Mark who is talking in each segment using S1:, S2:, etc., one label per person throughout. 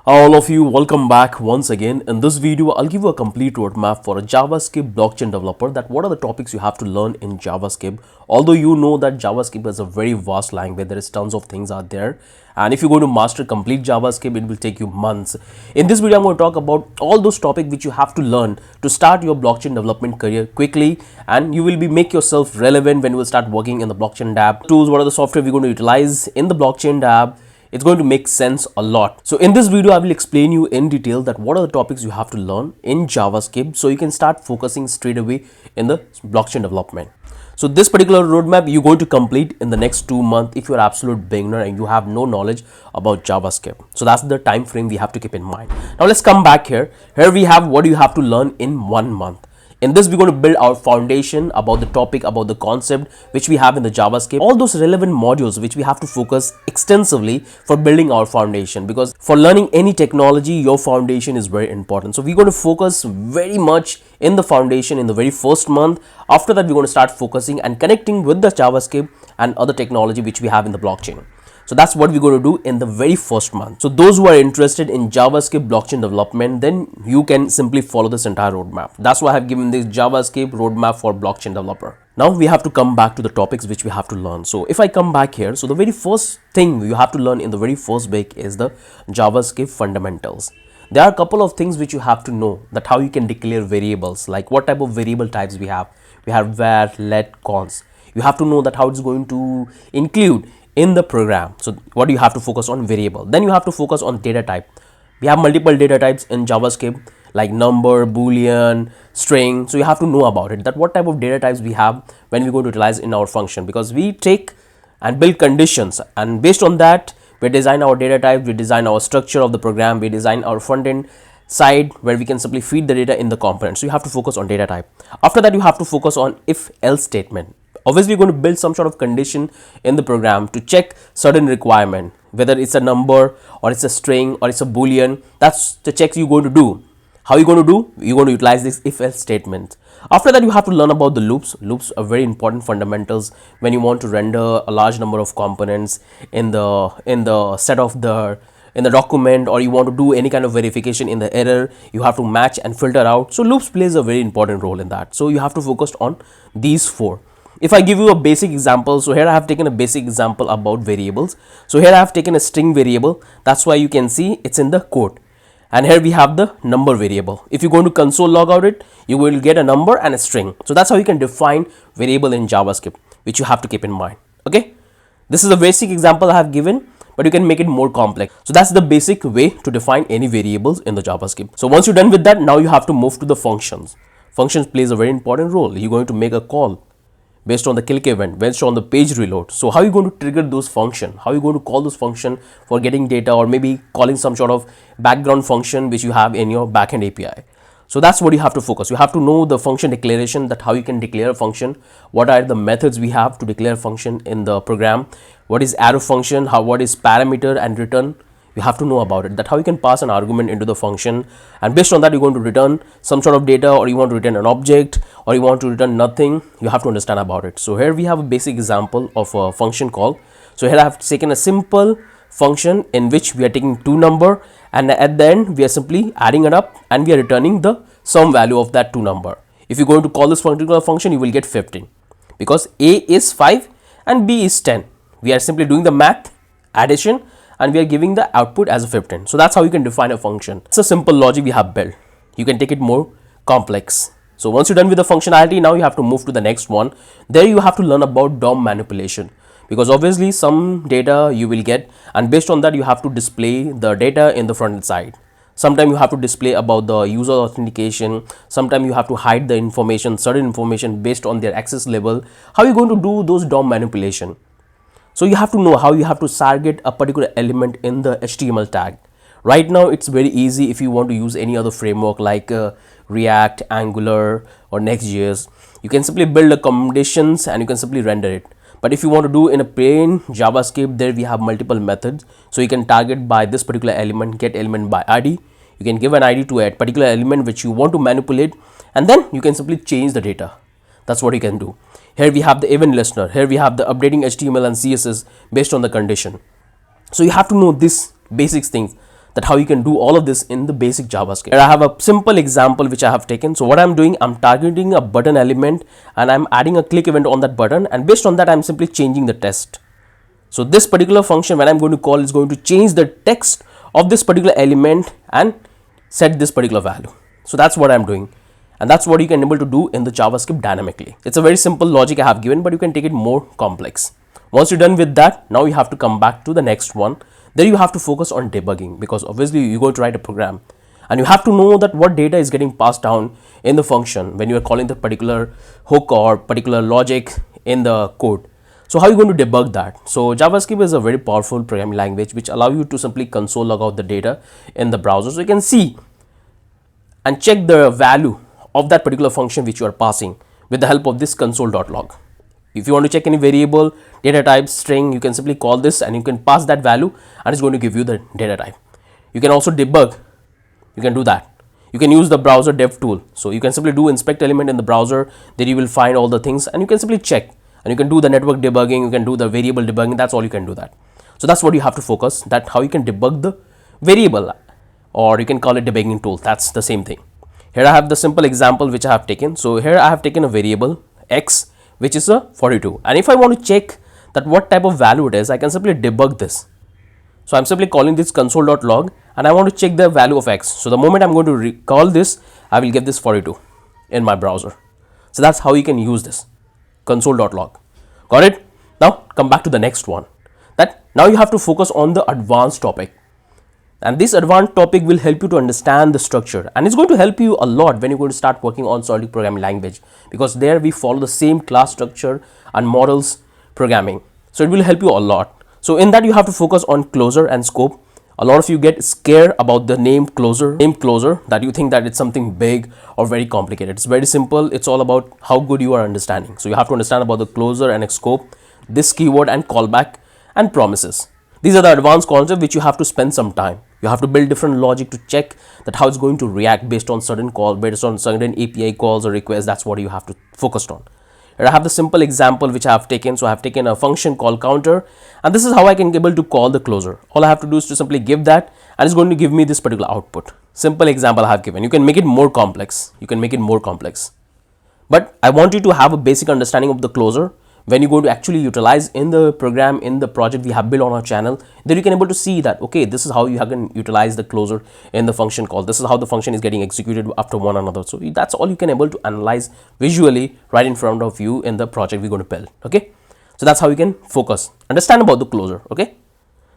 S1: All of you, welcome back once again. In this video, I'll give you a complete roadmap for a JavaScript blockchain developer. That what are the topics you have to learn in JavaScript. Although you know that JavaScript is a very vast language, there is tons of things out there. And if you're going to master complete JavaScript, it will take you months. In this video, I'm going to talk about all those topics which you have to learn to start your blockchain development career quickly. And you will make yourself relevant when you will start working in the blockchain DApp tools. What are the software we're going to utilize in the blockchain DApp? It's going to make sense a lot. So in this video, I will explain you in detail that what are the topics you have to learn in JavaScript so you can start focusing straight away in the blockchain development. So this particular roadmap you're going to complete in the next 2 months if you're an absolute beginner and you have no knowledge about JavaScript. So that's the time frame we have to keep in mind. Now let's come back here. Here we have what you have to learn in 1 month. In this, we're going to build our foundation about the topic, about the concept which we have in the JavaScript, all those relevant modules which we have to focus extensively for building our foundation, because for learning any technology, your foundation is very important. So we're going to focus very much in the foundation in the very first month. After that, we're going to start focusing and connecting with the JavaScript and other technology which we have in the blockchain. So that's what we're going to do in the very first month. So those who are interested in JavaScript blockchain development, then you can simply follow this entire roadmap. That's why I have given this JavaScript roadmap for blockchain developer. Now we have to come back to the topics which we have to learn. So if I come back here, so the very first thing you have to learn in the very first week is the JavaScript fundamentals. There are a couple of things which you have to know, that how you can declare variables, like what type of variable types we have. We have var, let, cons. You have to know that how it's going to include in the program. So what you have to focus on variable. Then you have to focus on data type. We have multiple data types in JavaScript like number, boolean, string. So you have to know about it, that what type of data types we have when we're going to utilize in our function, because we take and build conditions, and based on that we design our data type, we design our structure of the program, we design our front end side where we can simply feed the data in the component. So you have to focus on data type. After that, you have to focus on if else statement. Obviously, you're going to build some sort of condition in the program to check certain requirement, whether it's a number or it's a string or it's a boolean. That's the checks you're going to do. How are you going to do? You're going to utilize this if else statement. After that, you have to learn about the loops. Loops are very important fundamentals when you want to render a large number of components in the set of the in the document, or you want to do any kind of verification in the error. You have to match and filter out. So loops plays a very important role in that. So you have to focus on these four. If I give you a basic example, so here I have taken a basic example about variables. So here I have taken a string variable. That's why you can see it's in the code. And here we have the number variable. If you go to console log out it, you will get a number and a string. So that's how you can define variable in JavaScript, which you have to keep in mind. Okay. This is a basic example I have given, but you can make it more complex. So that's the basic way to define any variables in the JavaScript. So once you're done with that, now you have to move to the functions. Functions plays a very important role. You're going to make a call based on the click event, based on the page reload. So how are you going to trigger those function? How are you going to call those function for getting data, or maybe calling some sort of background function which you have in your backend API? So that's what you have to focus. You have to know the function declaration, that how you can declare a function, what are the methods we have to declare a function in the program, what is arrow function, what is parameter and return. You have to know about it, that how you can pass an argument into the function, and based on that you're going to return some sort of data, or you want to return an object, or you want to return nothing. You have to understand about it. So here we have a basic example of a function call. So here I have taken a simple function in which we are taking two number, and at the end we are simply adding it up and we are returning the sum value of that two number. If you're going to call this particular function, you will get 15, because A is 5 and B is 10. We are simply doing the math addition and we are giving the output as a 15. So that's how you can define a function. It's a simple logic we have built. You can take it more complex. So once you're done with the functionality, now you have to move to the next one. There you have to learn about DOM manipulation, because obviously some data you will get, and based on that you have to display the data in the front end side. Sometimes you have to display about the user authentication. Sometimes you have to hide the information, certain information based on their access level. How are you going to do those DOM manipulation? So you have to know how you have to target a particular element in the HTML tag. Right now it's very easy if you want to use any other framework like React, Angular or Next.js. You can simply build the conditions and you can simply render it. But if you want to do in a plain JavaScript, there we have multiple methods. So you can target by this particular element, get element by ID. You can give an ID to a particular element which you want to manipulate, and then you can simply change the data. That's what you can do. Here we have the event listener. Here we have the updating HTML and CSS based on the condition. So you have to know these basic things, that how you can do all of this in the basic JavaScript. Here I have a simple example which I have taken. So what I'm doing, I'm targeting a button element and I'm adding a click event on that button, and based on that I'm simply changing the text. So this particular function, when I'm going to call, is going to change the text of this particular element and set this particular value. So that's what I'm doing, and that's what you can able to do in the JavaScript dynamically. It's a very simple logic I have given, but you can take it more complex. Once you're done with that, now you have to come back to the next one. There you have to focus on debugging, because obviously you're going to write a program and you have to know that what data is getting passed down in the function when you are calling the particular hook or particular logic in the code. So how are you going to debug that? So JavaScript is a very powerful programming language which allow you to simply console log out the data in the browser, so you can see and check the value of that particular function which you are passing with the help of this console.log. If you want to check any variable, data type, string, you can simply call this and you can pass that value and it's going to give you the data type. You can also debug. You can do that. You can use the browser dev tool. So you can simply do inspect element in the browser. There you will find all the things and you can simply check. And you can do the network debugging. You can do the variable debugging. That's all you can do that. So that's what you have to focus. That how you can debug the variable, or you can call it debugging tool. That's the same thing. Here I have the simple example which I have taken. So here I have taken a variable x, which is a 42, and if I want to check that what type of value it is, I can simply debug this. So I'm simply calling this console.log and I want to check the value of x. So the moment I'm going to call this, I will get this 42 in my browser. So that's how you can use this console.log. Got it? Now come back to the next one. That now you have to focus on the advanced topic. And this advanced topic will help you to understand the structure, and it's going to help you a lot when you're going to start working on solid programming language, because there we follow the same class structure and models programming. So it will help you a lot. So in that you have to focus on closure and scope. A lot of you get scared about the name closure, that you think that it's something big or very complicated. It's very simple. It's all about how good you are understanding. So you have to understand about the closure and scope, this keyword and callback and promises. These are the advanced concepts which you have to spend some time. You have to build different logic to check that how it's going to react based on certain call, based on certain API calls or requests. That's what you have to focus on. Here I have the simple example which I have taken. So I have taken a function called counter, and this is how I can be able to call the closure. All I have to do is to simply give that, and it's going to give me this particular output. Simple example I have given. You can make it more complex. But I want you to have a basic understanding of the closure. When you go to actually utilize in the program, in the project we have built on our channel, then you can able to see that, okay, this is how you can utilize the closure in the function call. This is how the function is getting executed after one another. So that's all you can able to analyze visually right in front of you in the project we're going to build. Okay, so that's how you can focus, understand about the closure. Okay,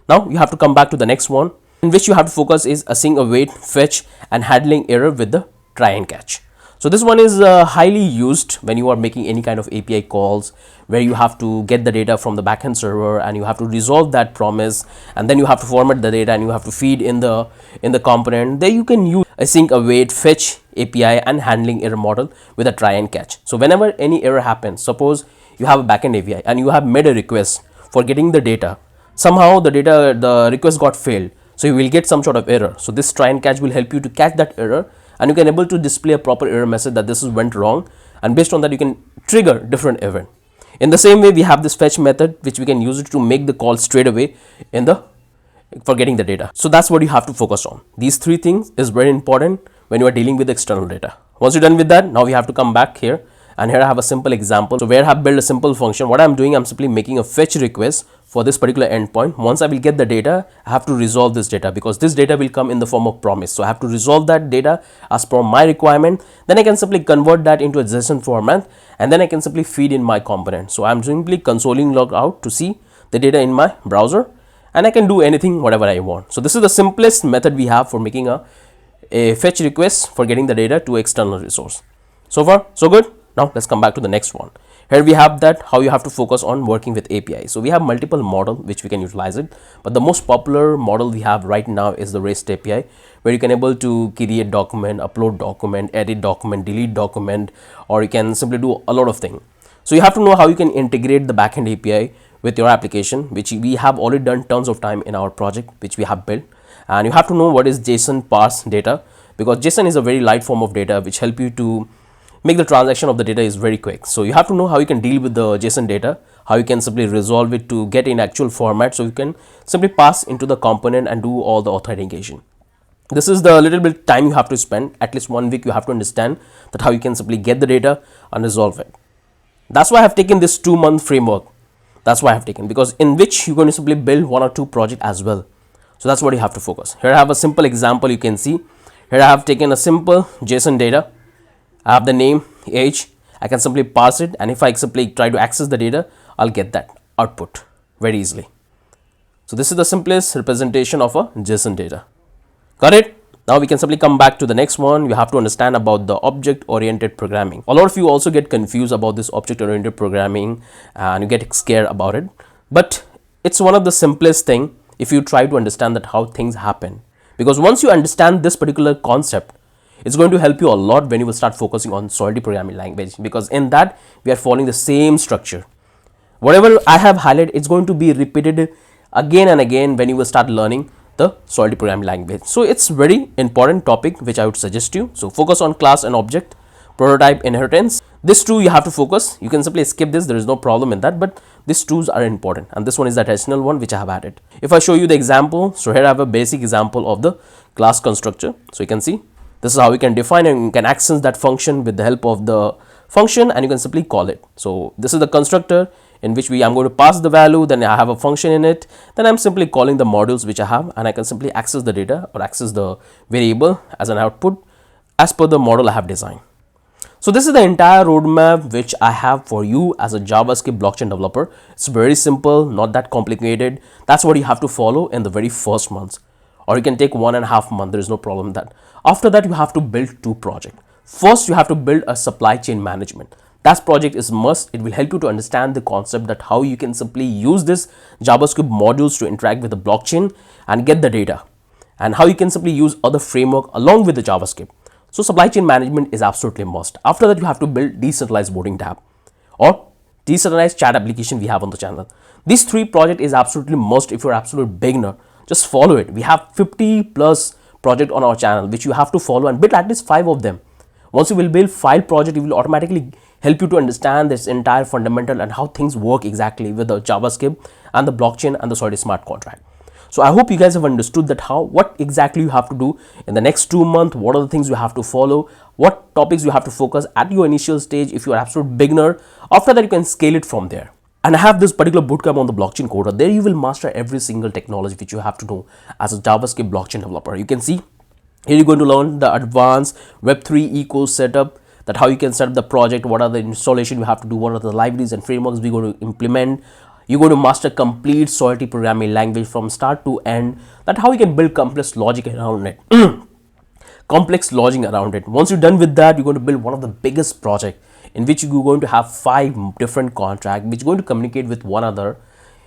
S1: now you have to come back to the next one, in which you have to focus is async await, fetch and handling error with the try and catch. So this one is highly used when you are making any kind of API calls, where you have to get the data from the backend server and you have to resolve that promise, and then you have to format the data and you have to feed in the component. There you can use async await, fetch API and handling error model with a try and catch. So whenever any error happens, suppose you have a backend API and you have made a request for getting the data, somehow the request got failed, so you will get some sort of error. So this try and catch will help you to catch that error, and you can able to display a proper error message that this is went wrong, and based on that you can trigger different event. In the same way, we have this fetch method which we can use it to make the call straight away for getting the data. So that's what you have to focus on. These three things is very important when you are dealing with external data. Once you're done with that, now we have to come back here, and here I have a simple example. So where I have built a simple function, what I'm doing, I'm simply making a fetch request for this particular endpoint. Once I will get the data, I have to resolve this data, because this data will come in the form of promise. So I have to resolve that data as per my requirement. Then I can simply convert that into a JSON format, and then I can simply feed in my component. So I'm simply consoling log out to see the data in my browser, and I can do anything whatever I want. So this is the simplest method we have for making a fetch request for getting the data to external resource. So far so good. Now let's come back to the next one. Here we have that how you have to focus on working with API. So we have multiple model which we can utilize it, but the most popular model we have right now is the REST API, where you can able to create document, upload document, edit document, delete document, or you can simply do a lot of things. So you have to know how you can integrate the backend API with your application, which we have already done tons of time in our project which we have built. And you have to know what is JSON parse data, because JSON is a very light form of data which help you to make the transaction of the data is very quick. So you have to know how you can deal with the JSON data, how you can simply resolve it to get in actual format, so you can simply pass into the component and do all the authentication. This is the little bit time you have to spend, at least 1 week you have to understand that how you can simply get the data and resolve it. That's why I have taken this 2-month framework. That's why I have taken, because in which you're going to simply build 1 or 2 projects as well. So that's what you have to focus. Here I have a simple example. You can see here I have taken a simple JSON data. I have the name, age. I can simply pass it, and if I simply try to access the data, I'll get that output very easily. So this is the simplest representation of a JSON data. Got it? Now we can simply come back to the next one. You have to understand about the object-oriented programming. A lot of you also get confused about this object-oriented programming and you get scared about it. But it's one of the simplest thing if you try to understand that how things happen. Because once you understand this particular concept, it's going to help you a lot when you will start focusing on Solidity programming language. Because in that, we are following the same structure. Whatever I have highlighted, it's going to be repeated again and again when you will start learning the Solidity programming language. So it's very important topic which I would suggest you. So focus on class and object, prototype, inheritance. This two you have to focus. You can simply skip this, there is no problem in that, but these twos are important, and this one is the additional one which I have added. If I show you the example, so here I have a basic example of the class constructor. So you can see this is how you can define and you can access that function with the help of the function, and you can simply call it. So this is the constructor in which I'm going to pass the value, then I have a function in it, then I'm simply calling the modules which I have, and I can simply access the data or access the variable as an output as per the model I have designed. So this is the entire roadmap which I have for you as a JavaScript blockchain developer. It's very simple, not that complicated. That's what you have to follow in the very first months, or you can take 1.5 months. There is no problem in that. After that, you have to build 2 projects. First, you have to build a supply chain management. That project is must. It will help you to understand the concept that how you can simply use this JavaScript modules to interact with the blockchain and get the data, and how you can simply use other framework along with the JavaScript. So supply chain management is absolutely must. After that, you have to build decentralized voting tab or decentralized chat application we have on the channel. These 3 project is absolutely must if you're absolute beginner. Just follow it. We have 50 plus project on our channel which you have to follow and build at least 5 of them. Once you will build 5 project, it will automatically help you to understand this entire fundamental and how things work exactly with the JavaScript and the blockchain and the Solidity smart contract. So I hope you guys have understood that what exactly you have to do in the next 2 months, what are the things you have to follow, what topics you have to focus at your initial stage if you are absolute beginner. After that, you can scale it from there. And I have this particular bootcamp on the blockchain coder. There you will master every single technology which you have to know as a JavaScript blockchain developer. You can see here you're going to learn the advanced Web3 eco setup, that how you can set up the project, what are the installation you have to do, what are the libraries and frameworks we're going to implement. You're going to master complete Solidity programming language from start to end, that how you can build complex logic around it. Complex logic around it. Once you're done with that, you're going to build one of the biggest project in which you're going to have 5 different contracts which are going to communicate with one another,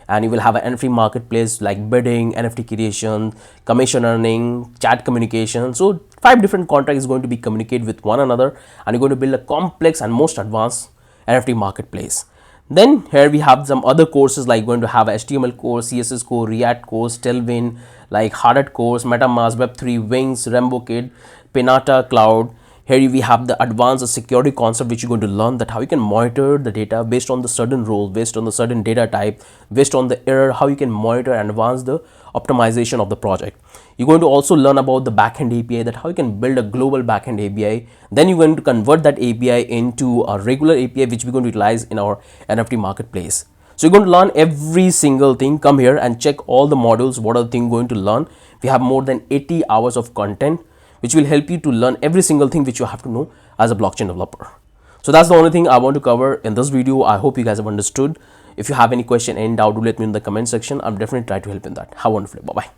S1: and you will have an NFT marketplace like bidding, NFT creation, commission earning, chat communication. So 5 different contracts is going to be communicate with one another, and you're going to build a complex and most advanced NFT marketplace. Then here we have some other courses like going to have HTML course, CSS course, React course, Tailwind, like Hardhat course, MetaMask, Web3, Wings, RamboKit, Pinata Cloud. Here we have the advanced security concept which you're going to learn, that how you can monitor the data based on the certain role, based on the certain data type, based on the error, how you can monitor and advance the optimization of the project. You're going to also learn about the backend API, that how you can build a global backend API. Then you're going to convert that API into a regular API which we're going to utilize in our NFT marketplace. So you're going to learn every single thing. Come here and check all the modules. What are the things going to learn? We have more than 80 hours of content which will help you to learn every single thing which you have to know as a blockchain developer. So that's the only thing I want to cover in this video. I hope you guys have understood. If you have any question, any doubt, do let me know in the comment section. I'm definitely try to help in that. Have a wonderful day. Bye bye.